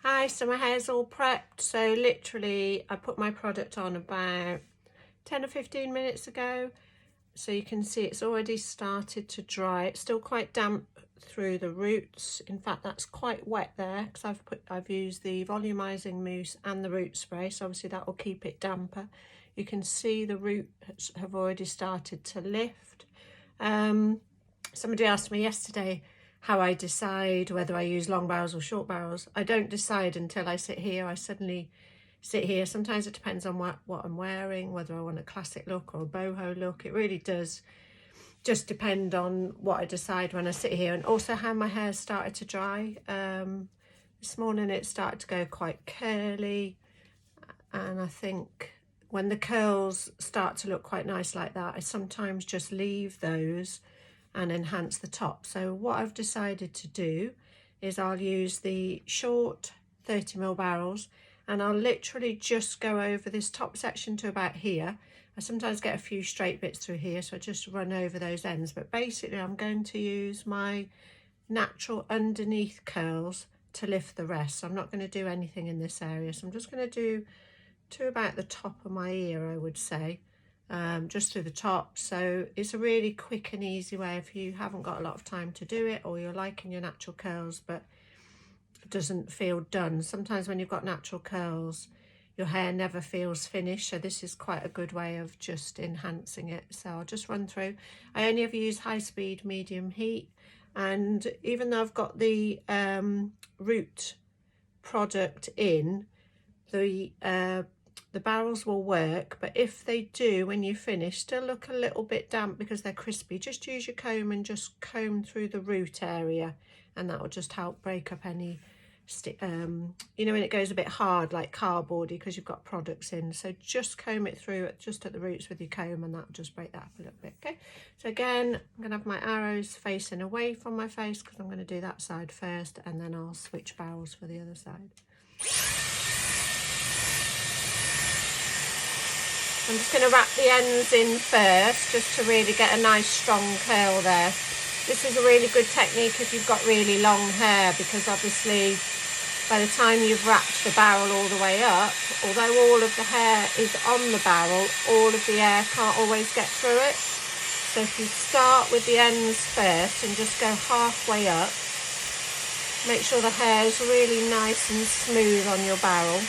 Hi, so my hair's all prepped. So literally I put my product on about 10 or 15 minutes ago. So you can see it's already started to dry. It's still quite damp through the roots. In fact, that's quite wet there because I've used the volumizing mousse and the root spray. So obviously that will keep it damper. You can see the roots have already started to lift. Somebody asked me yesterday how I decide whether I use long barrels or short barrels. I don't decide until I sit here. I suddenly sit here. Sometimes it depends on what I'm wearing, whether I want a classic look or a boho look. It really does just depend on what I decide when I sit here, and also how my hair started to dry. This morning it started to go quite curly, and I think when the curls start to look quite nice like that, I sometimes just leave those and enhance the top. So what I've decided to do is I'll use the short 30mm barrels, and I'll literally just go over this top section to about here. I sometimes get a few straight bits through here, so I just run over those ends, but basically I'm going to use my natural underneath curls to lift the rest. So I'm not going to do anything in this area, so I'm just going to do to about the top of my ear, I would say. Just to the top. So it's a really quick and easy way if you haven't got a lot of time to do it, or you're liking your natural curls but it doesn't feel done. Sometimes when you've got natural curls your hair never feels finished, so this is quite a good way of just enhancing it. So I'll just run through. I only ever use high speed medium heat, and even though I've got the root product in, the barrels will work, but if they do, when you finish, still look a little bit damp because they're crispy, just use your comb and just comb through the root area, and that will just help break up any you know, when it goes a bit hard like cardboardy because you've got products in. So just comb it through just at the roots with your comb, and that'll just break that up a little bit. Okay, so again I'm gonna have my arrows facing away from my face because I'm going to do that side first, and then I'll switch barrels for the other side. I'm just going to wrap the ends in first just to really get a nice strong curl there. This is a really good technique if you've got really long hair, because obviously by the time you've wrapped the barrel all the way up, although all of the hair is on the barrel, all of the air can't always get through it. So if you start with the ends first and just go halfway up, make sure the hair is really nice and smooth on your barrel.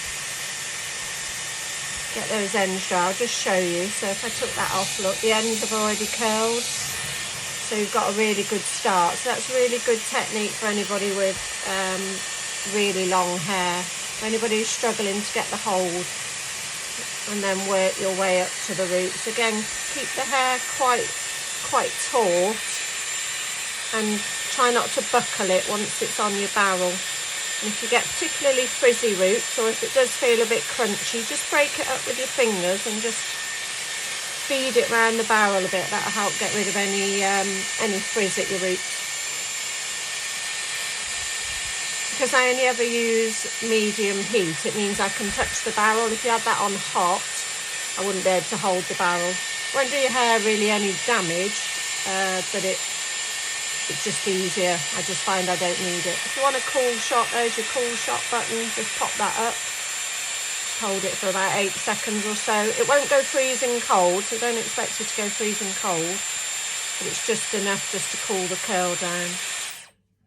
Get those ends dry. I'll just show you. So if I took that off, look, the ends have already curled. So you've got a really good start. So that's a really good technique for anybody with really long hair. For anybody who's struggling to get the hold, and then work your way up to the roots. Again, keep the hair quite taut, and try not to buckle it once it's on your barrel. And if you get particularly frizzy roots, or if it does feel a bit crunchy, just break it up with your fingers and just feed it around the barrel a bit. That'll help get rid of any frizz at your roots. Because I only ever use medium heat, it means I can touch the barrel. If you had that on hot, I wouldn't be able to hold the barrel. Won't do your hair really any damage, but it's just easier. I just find I don't need it. If you want a cool shot, there's your cool shot button. Just pop that up. Hold it for about 8 seconds or so. It won't go freezing cold, so don't expect it to go freezing cold. But it's just enough just to cool the curl down.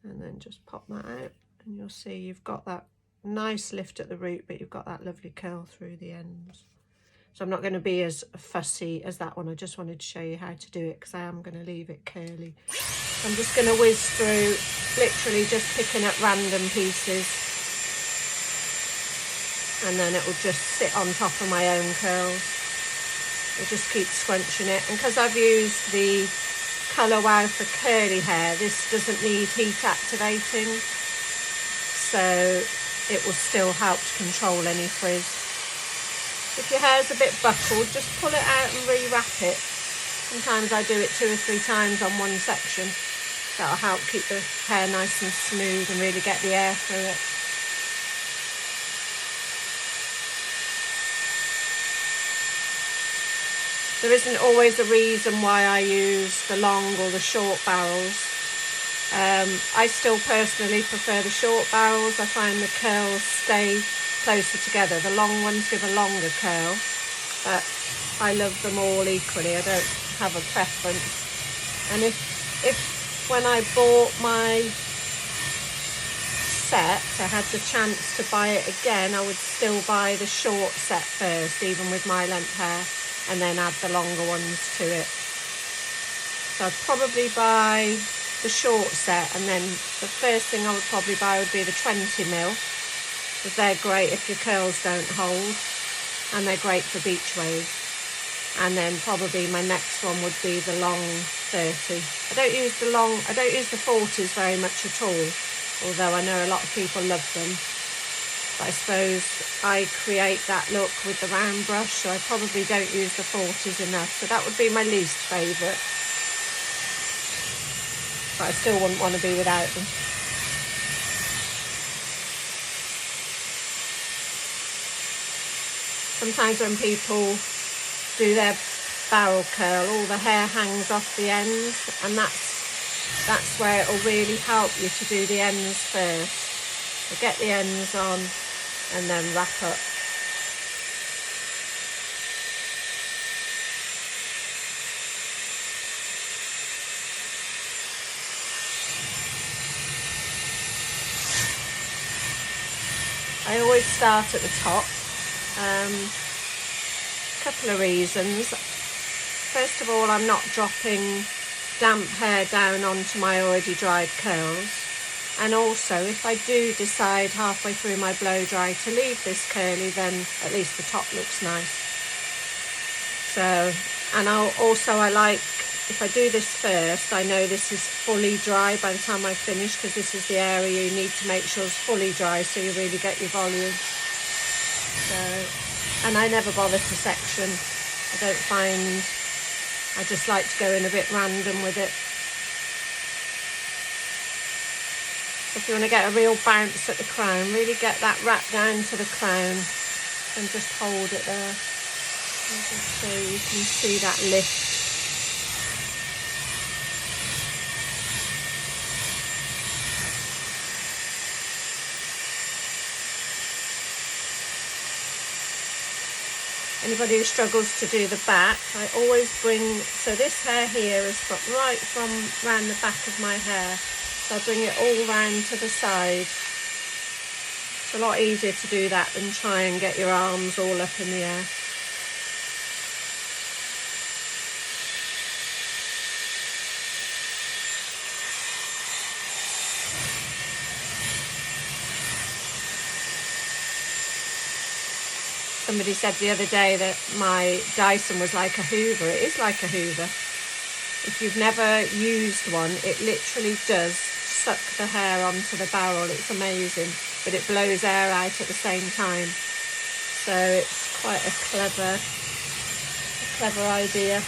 And then just pop that out, and you'll see you've got that nice lift at the root, but you've got that lovely curl through the ends. So I'm not going to be as fussy as that one. I just wanted to show you how to do it because I am going to leave it curly. I'm just going to whiz through, literally just picking up random pieces, and then it will just sit on top of my own curls. I'll just keep scrunching it, and because I've used the Colour Wow for curly hair, this doesn't need heat activating, so it will still help to control any frizz. If your hair's a bit buckled, just pull it out and re-wrap it. Sometimes I do it 2 or 3 times on one section. That'll help keep the hair nice and smooth and really get the air through it. There isn't always a reason why I use the long or the short barrels. I still personally prefer the short barrels. I find the curls stay closer together. The long ones give a longer curl, but I love them all equally. I don't have a preference. And if when I bought my set, I had the chance to buy it again, I would still buy the short set first, even with my length hair, and then add the longer ones to it. So I'd probably buy the short set, and then the first thing I would probably buy would be the 20mm, because they're great if your curls don't hold, and they're great for beach waves. And then probably my next one would be the long 30. I don't use the 40s very much at all, although I know a lot of people love them. But I suppose I create that look with the round brush, so I probably don't use the 40s enough. So that would be my least favourite. But I still wouldn't want to be without them. Sometimes when people do their barrel curl, all the hair hangs off the ends, and that's where it'll really help you to do the ends first. So get the ends on and then wrap up. I always start at the top. Couple of reasons. First of all, I'm not dropping damp hair down onto my already dried curls, and also if I do decide halfway through my blow dry to leave this curly, then at least the top looks nice. So, and I like, if I do this first, I know this is fully dry by the time I finish, because this is the area you need to make sure is fully dry so you really get your volume. So, and I never bother to section. I don't find, I just like to go in a bit random with it. If you want to get a real bounce at the crown, really get that wrap down to the crown and just hold it there. Just so you can see that lift. Anybody who struggles to do the back, I always bring, so this hair here is right from round the back of my hair, so I bring it all round to the side. It's a lot easier to do that than try and get your arms all up in the air. Somebody said the other day that my Dyson was like a Hoover. It is like a Hoover. If you've never used one, it literally does suck the hair onto the barrel. It's amazing, but it blows air out at the same time. So it's quite a clever idea.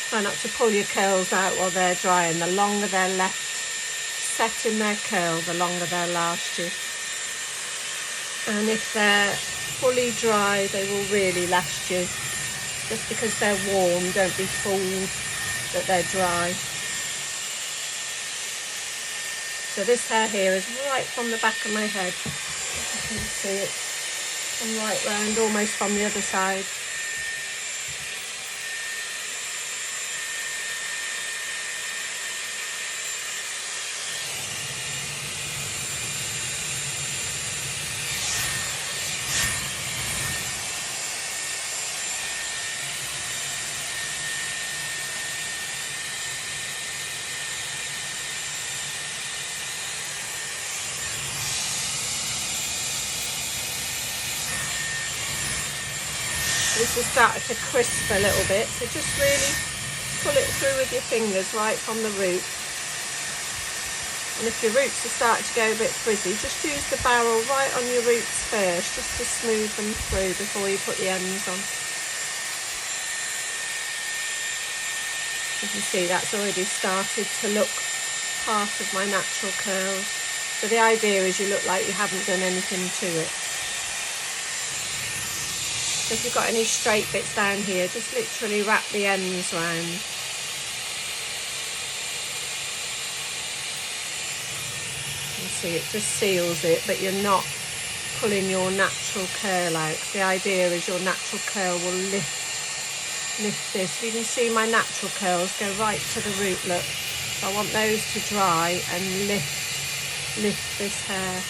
Try not to pull your curls out while they're drying. The longer they're left set in their curl, the longer they'll last you. And if they're fully dry, they will really last you. Just because they're warm, don't be fooled that they're dry. So this hair here is right from the back of my head. You can see it. And right round, almost from the other side. This has started to crisp a little bit, so just really pull it through with your fingers right from the root. And if your roots are starting to go a bit frizzy, just use the barrel right on your roots first, just to smooth them through before you put the ends on. You can see that's already started to look part of my natural curls. So the idea is you look like you haven't done anything to it. So if you've got any straight bits down here, just literally wrap the ends round. You see, it just seals it, but you're not pulling your natural curl out. The idea is your natural curl will lift this. You can see my natural curls go right to the root, look. So I want those to dry and lift this hair.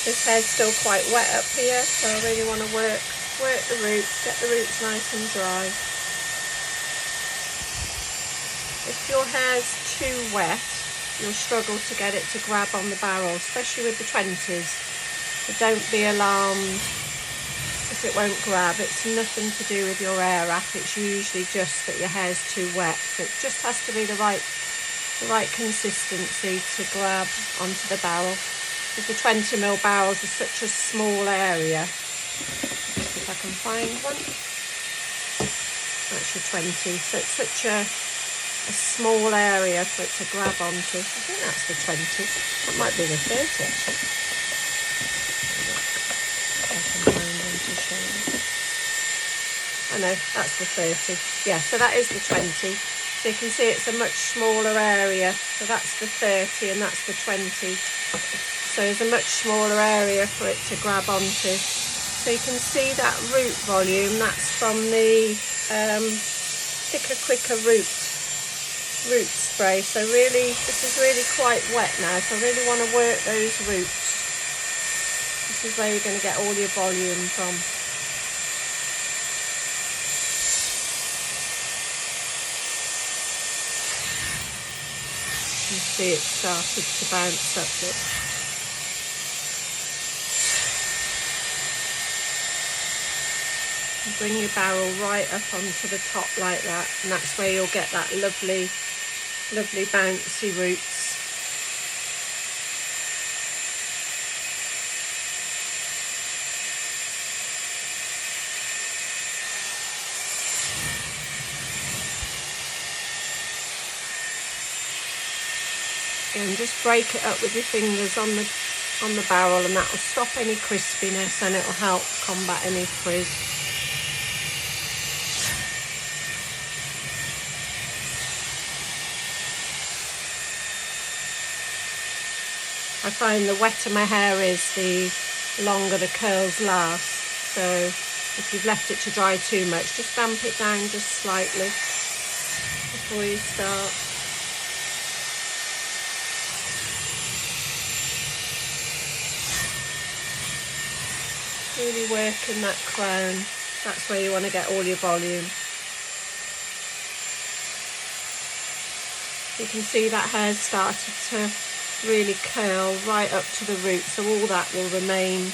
This hair's still quite wet up here, so I really want to work the roots, get the roots nice and dry. If your hair's too wet, you'll struggle to get it to grab on the barrel, especially with the 20s. So don't be alarmed if it won't grab. It's nothing to do with your air wrap. It's usually just that your hair's too wet. So it just has to be the right consistency to grab onto the barrel. Because the 20mm barrels are such a small area. Let's see if I can find one. That's your 20. So it's such a small area for it to grab onto. I think that's the 20. That might be the 30 actually. I can find one to show you. I know, that's the 30. Yeah, so that is the 20. So you can see it's a much smaller area. So that's the 30 and that's the 20. So there's a much smaller area for it to grab onto. So you can see that root volume, that's from the thicker, quicker root spray. So really, this is really quite wet now. So I really want to work those roots. This is where you're going to get all your volume from. You can see it started to bounce up it. Bring your barrel right up onto the top like that, and that's where you'll get that lovely bouncy roots. And just break it up with your fingers on the barrel, and that will stop any crispiness and it will help combat any frizz. I find the wetter my hair is, the longer the curls last. So if you've left it to dry too much, just damp it down just slightly before you start. Really working that crown. That's where you want to get all your volume. You can see that hair's started to really curl right up to the root, so all that will remain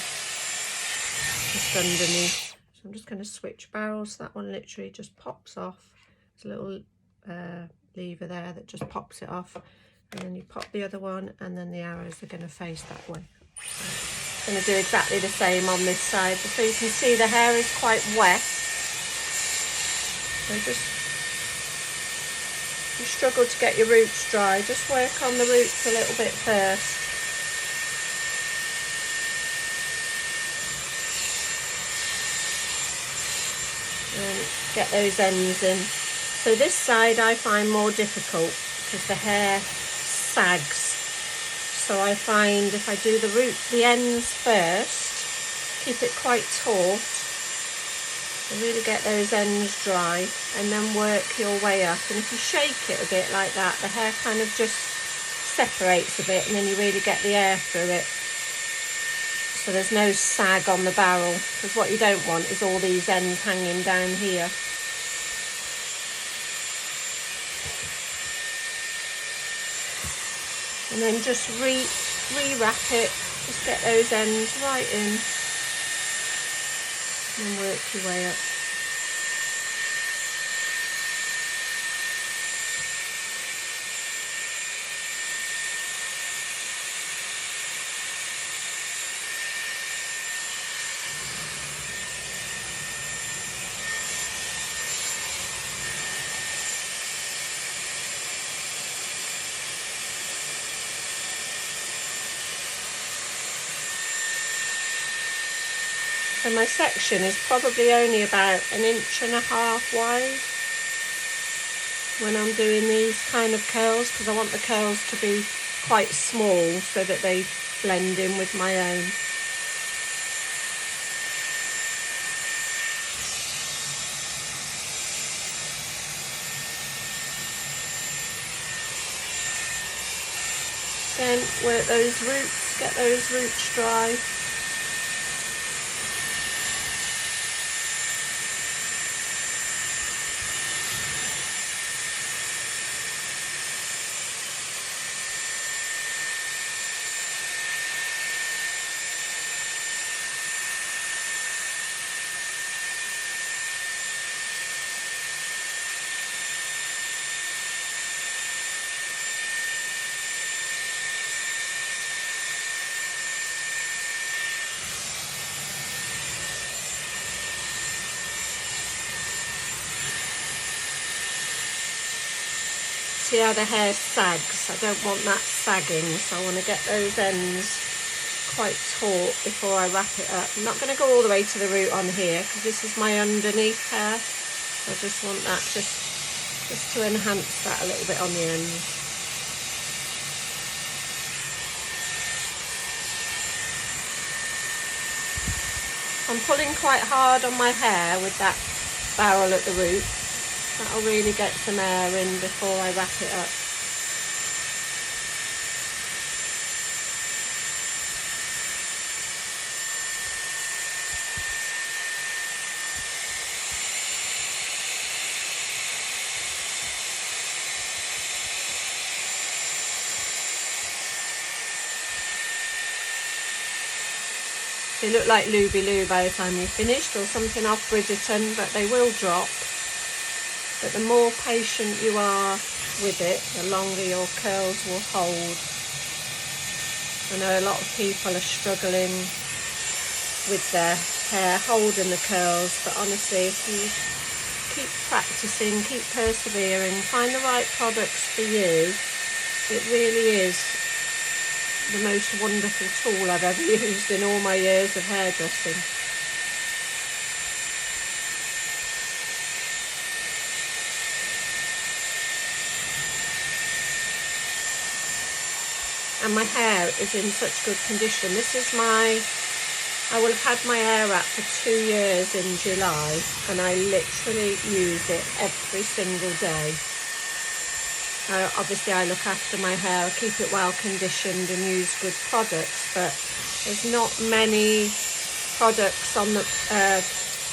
just underneath. So I'm just going to switch barrels. That one literally just pops off. There's a little lever there that just pops it off, and then you pop the other one, and then the arrows are going to face that way. I'm going to do exactly the same on this side. So you can see the hair is quite wet. So just, if you struggle to get your roots dry, just work on the roots a little bit first. And get those ends in. So this side I find more difficult because the hair sags. So I find if I do the ends first, keep it quite taut, and really get those ends dry, and then work your way up. And if you shake it a bit like that, the hair kind of just separates a bit, and then you really get the air through it. So there's no sag on the barrel, because what you don't want is all these ends hanging down here. And then just re-wrap it, just get those ends right in, and work your way up. So my section is probably only about 1.5 inches wide when I'm doing these kind of curls, because I want the curls to be quite small so that they blend in with my own. Then work those roots, get those roots dry. See how the hair sags? I don't want that sagging, so I want to get those ends quite taut before I wrap it up. I'm not going to go all the way to the root on here because this is my underneath hair. So I just want that just to enhance that a little bit on the ends. I'm pulling quite hard on my hair with that barrel at the root. That'll really get some air in before I wrap it up. They look like Luby Loo by the time you're finished, or something off Bridgerton, but they will drop. But the more patient you are with it, the longer your curls will hold. I know a lot of people are struggling with their hair holding the curls, but honestly, if you keep practicing, keep persevering, find the right products for you, it really is the most wonderful tool I've ever used in all my years of hairdressing. And my hair is in such good condition. This is I will have had my hair wrap for 2 years in July, and I literally use it every single day. Obviously I look after my hair, I keep it well conditioned and use good products, but there's not many products on the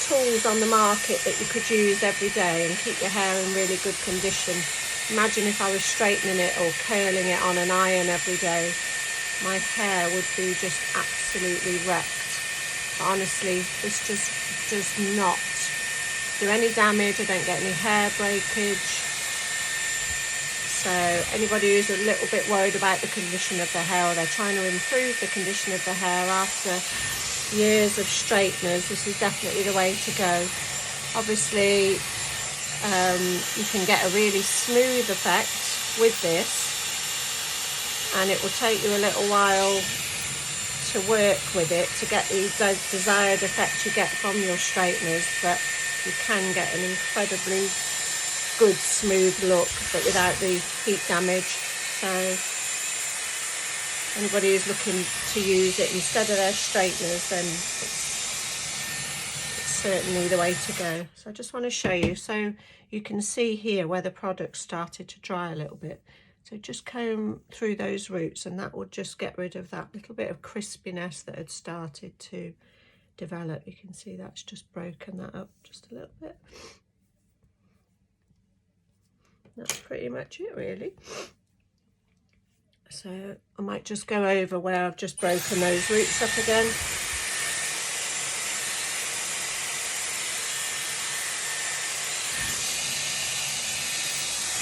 tools on the market that you could use every day and keep your hair in really good condition. Imagine if I was straightening it or curling it on an iron every day. My hair would be just absolutely wrecked. But honestly, this just does not do any damage. I don't get any hair breakage. So anybody who's a little bit worried about the condition of their hair, or they're trying to improve the condition of their hair after years of straighteners, this is definitely the way to go. Obviously, you can get a really smooth effect with this, and it will take you a little while to work with it to get the desired effect you get from your straighteners, but you can get an incredibly good smooth look, but without the heat damage. So anybody who's looking to use it instead of their straighteners, then it's certainly the way to go. So I just want to show you, so you can see here where the product started to dry a little bit. So just comb through those roots, and that will just get rid of that little bit of crispiness that had started to develop. You can see that's just broken that up just a little bit. That's pretty much it, really. So I might just go over where I've just broken those roots up again.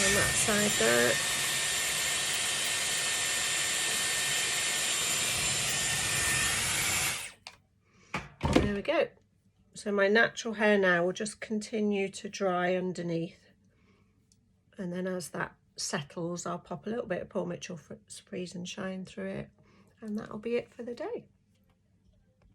On that side there. There we go. So my natural hair now will just continue to dry underneath, and then as that settles, I'll pop a little bit of Paul Mitchell Freeze and Shine through it, and that'll be it for the day.